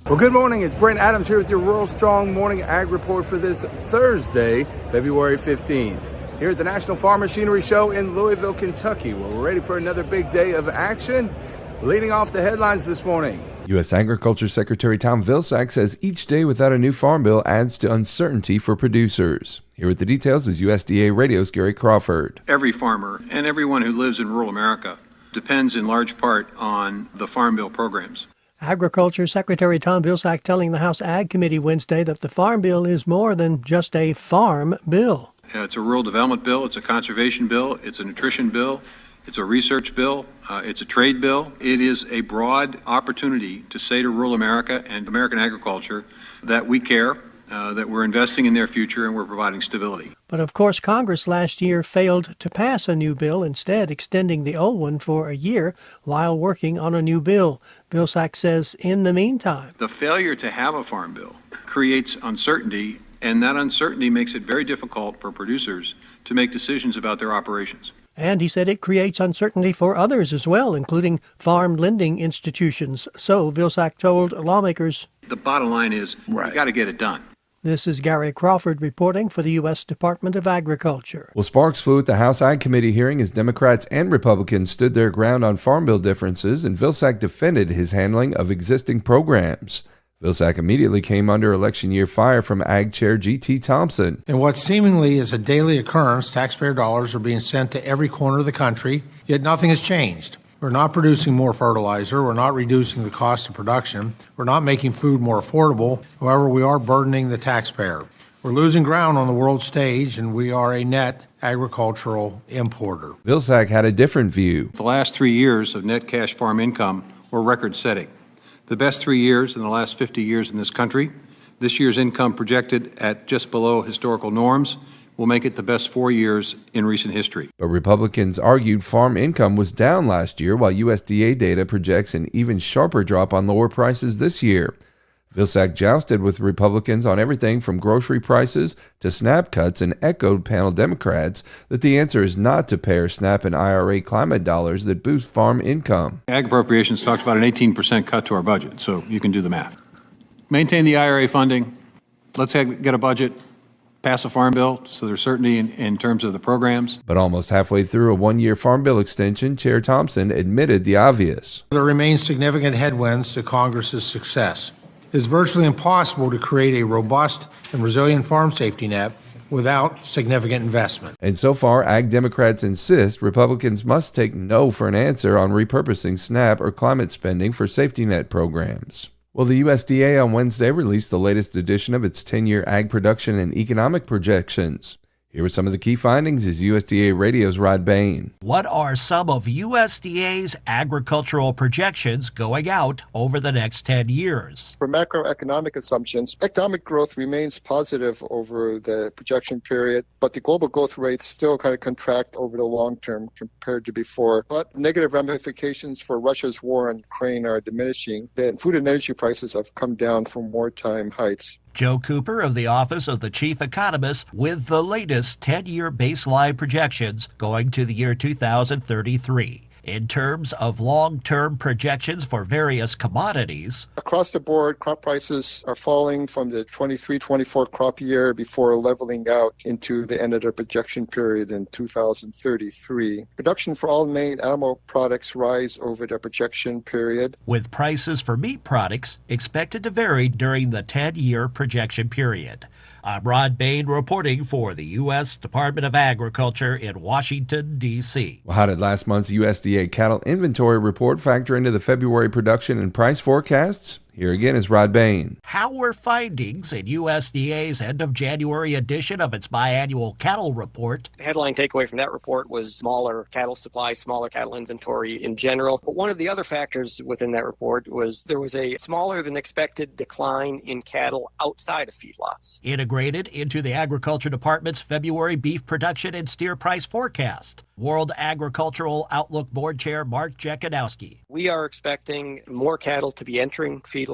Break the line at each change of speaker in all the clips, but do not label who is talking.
Well, good morning. It's Brent Adams here with your Rural Strong Morning Ag Report for this Thursday, February 15th. Here at the National Farm Machinery Show in Louisville, Kentucky, where we're ready for another big day of action. Leading off the headlines this morning.
U.S. Agriculture Secretary Tom Vilsack says each day without a new farm bill adds to uncertainty for producers. Here with the details is USDA Radio's Gary Crawford.
Every farmer and everyone who lives in rural America depends in large part on the Farm Bill programs.
Agriculture Secretary Tom Vilsack telling the House Ag Committee Wednesday that the Farm Bill is more than just a farm bill.
It's a rural development bill, it's a conservation bill, it's a nutrition bill, it's a research bill, it's a trade bill. It is a broad opportunity to say to rural America and American agriculture that we care, that we're investing in their future and we're providing stability.
But of course, Congress last year failed to pass a new bill, instead extending the old one for a year while working on a new bill. Vilsack says in the meantime,
the failure to have a farm bill creates uncertainty, and that uncertainty makes it very difficult for producers to make decisions about their operations.
And he said it creates uncertainty for others as well, including farm lending institutions. So Vilsack told lawmakers,
the bottom line is, we got to get it done.
This is Gary Crawford reporting for the U.S. Department of Agriculture.
Well, sparks flew at the House Ag Committee hearing as Democrats and Republicans stood their ground on farm bill differences, and Vilsack defended his handling of existing programs. Vilsack immediately came under election year fire from Ag Chair G.T. Thompson.
In what seemingly is a daily occurrence, taxpayer dollars are being sent to every corner of the country, yet nothing has changed. We're not producing more fertilizer. We're not reducing the cost of production. We're not making food more affordable. However, we are burdening the taxpayer. We're losing ground on the world stage, and we are a net agricultural importer.
Vilsack had a different view.
The last 3 years of net cash farm income were record-setting. The best 3 years in the last 50 years in this country. This year's income projected at just below historical norms will make it the best 4 years in recent history.
But Republicans argued farm income was down last year, while USDA data projects an even sharper drop on lower prices this year. Vilsack jousted with Republicans on everything from grocery prices to SNAP cuts and echoed panel Democrats that the answer is not to pair SNAP and IRA climate dollars that boost farm income.
Ag Appropriations talks about an 18% cut to our budget, so you can do the math. Maintain the IRA funding. Let's get a budget. Pass a farm bill so there's certainty in terms of the programs.
But almost halfway through a one-year farm bill extension, Chair Thompson admitted the obvious.
There remain significant headwinds to Congress's success. It is virtually impossible to create a robust and resilient farm safety net without significant investment.
And so far, Ag Democrats insist Republicans must take no for an answer on repurposing SNAP or climate spending for safety net programs. Well, the USDA on Wednesday released the latest edition of its 10-year ag production and economic projections. Here are some of the key findings is USDA Radio's Rod Bain.
What are some of USDA's agricultural projections going out over the next 10 years?
For macroeconomic assumptions, economic growth remains positive over the projection period, but the global growth rates still kind of contract over the long term compared to before. But negative ramifications for Russia's war on Ukraine are diminishing, and food and energy prices have come down from wartime heights.
Joe Cooper of the Office of the Chief Economist with the latest 10-year baseline projections going to the year 2033. In terms of long-term projections for various commodities,
Across the board, crop prices are falling from the 23-24 crop year before leveling out into the end of their projection period in 2033. Production for all main animal products rise over their projection period.
with prices for meat products expected to vary during the 10-year projection period. I'm Rod Bain reporting for the U.S. Department of Agriculture in Washington, D.C.
Well, how did last month's USDA cattle inventory report factor into the February production and price forecasts? Here again is Rod Bain.
How were findings in USDA's end of January edition of its biannual cattle report?
The headline takeaway from that report was smaller cattle supply, smaller cattle inventory in general. But one of the other factors within that report was there was a smaller than expected decline in cattle outside of feedlots.
Integrated into the Agriculture Department's February beef production and steer price forecast. World Agricultural Outlook Board Chair Mark Jekanowski.
We are expecting more cattle to be entering feedlots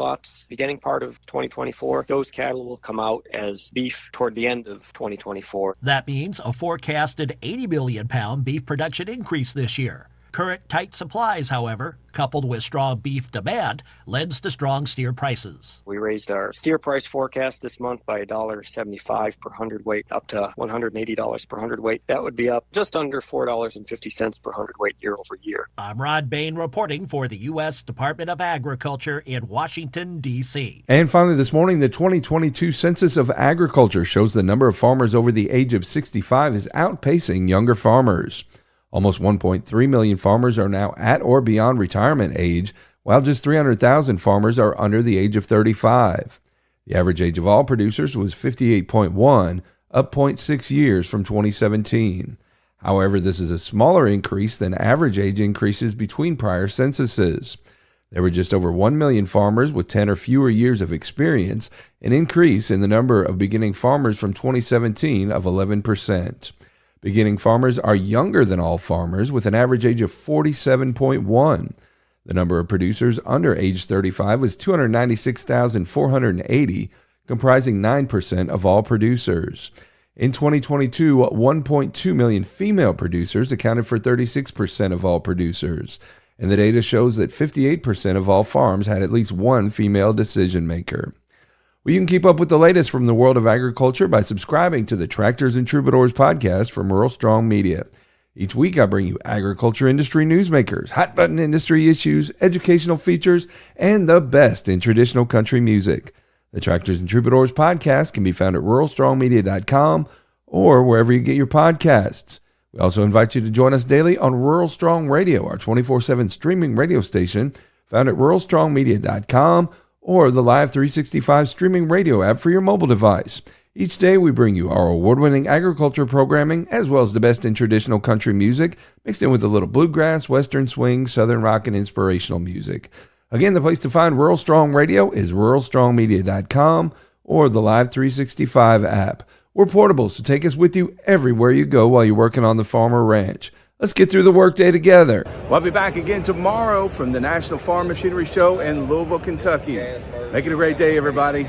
beginning part of 2024. Those cattle will come out as beef toward the end of 2024.
That means a forecasted 80 million pound beef production increase this year. Current tight supplies, however, coupled with strong beef demand, lends to strong steer prices.
We raised our steer price forecast this month by $1.75 per hundredweight up to $180 per hundredweight. That would be up just under $4.50 per hundredweight year over year.
I'm Rod Bain reporting for the U.S. Department of Agriculture in Washington, D.C.
And finally this morning, the 2022 Census of Agriculture shows the number of farmers over the age of 65 is outpacing younger farmers. Almost 1.3 million farmers are now at or beyond retirement age, while just 300,000 farmers are under the age of 35. The average age of all producers was 58.1, up 0.6 years from 2017. However, this is a smaller increase than average age increases between prior censuses. There were just over 1 million farmers with 10 or fewer years of experience, an increase in the number of beginning farmers from 2017 of 11%. Beginning farmers are younger than all farmers with an average age of 47.1. The number of producers under age 35 was 296,480, comprising 9% of all producers. In 2022, 1.2 million female producers accounted for 36% of all producers, and the data shows that 58% of all farms had at least one female decision maker. Well, you can keep up with the latest from the world of agriculture by subscribing to the Tractors and Troubadours podcast from Rural Strong Media. Each week, I bring you agriculture industry newsmakers, hot-button industry issues, educational features, and the best in traditional country music. The Tractors and Troubadours podcast can be found at ruralstrongmedia.com or wherever you get your podcasts. We also invite you to join us daily on Rural Strong Radio, our 24/7 streaming radio station, found at ruralstrongmedia.com or the Live 365 streaming radio app for your mobile device. Each day we bring you our award-winning agriculture programming as well as the best in traditional country music mixed in with a little bluegrass, western swing, southern rock, and inspirational music. Again, the place to find Rural Strong Radio is ruralstrongmedia.com or the Live 365 app. We're portable, so take us with you everywhere you go while you're working on the farm or ranch. Let's get through the workday together.
We'll be back again tomorrow from the National Farm Machinery Show in Louisville, Kentucky. Make it a great day, everybody.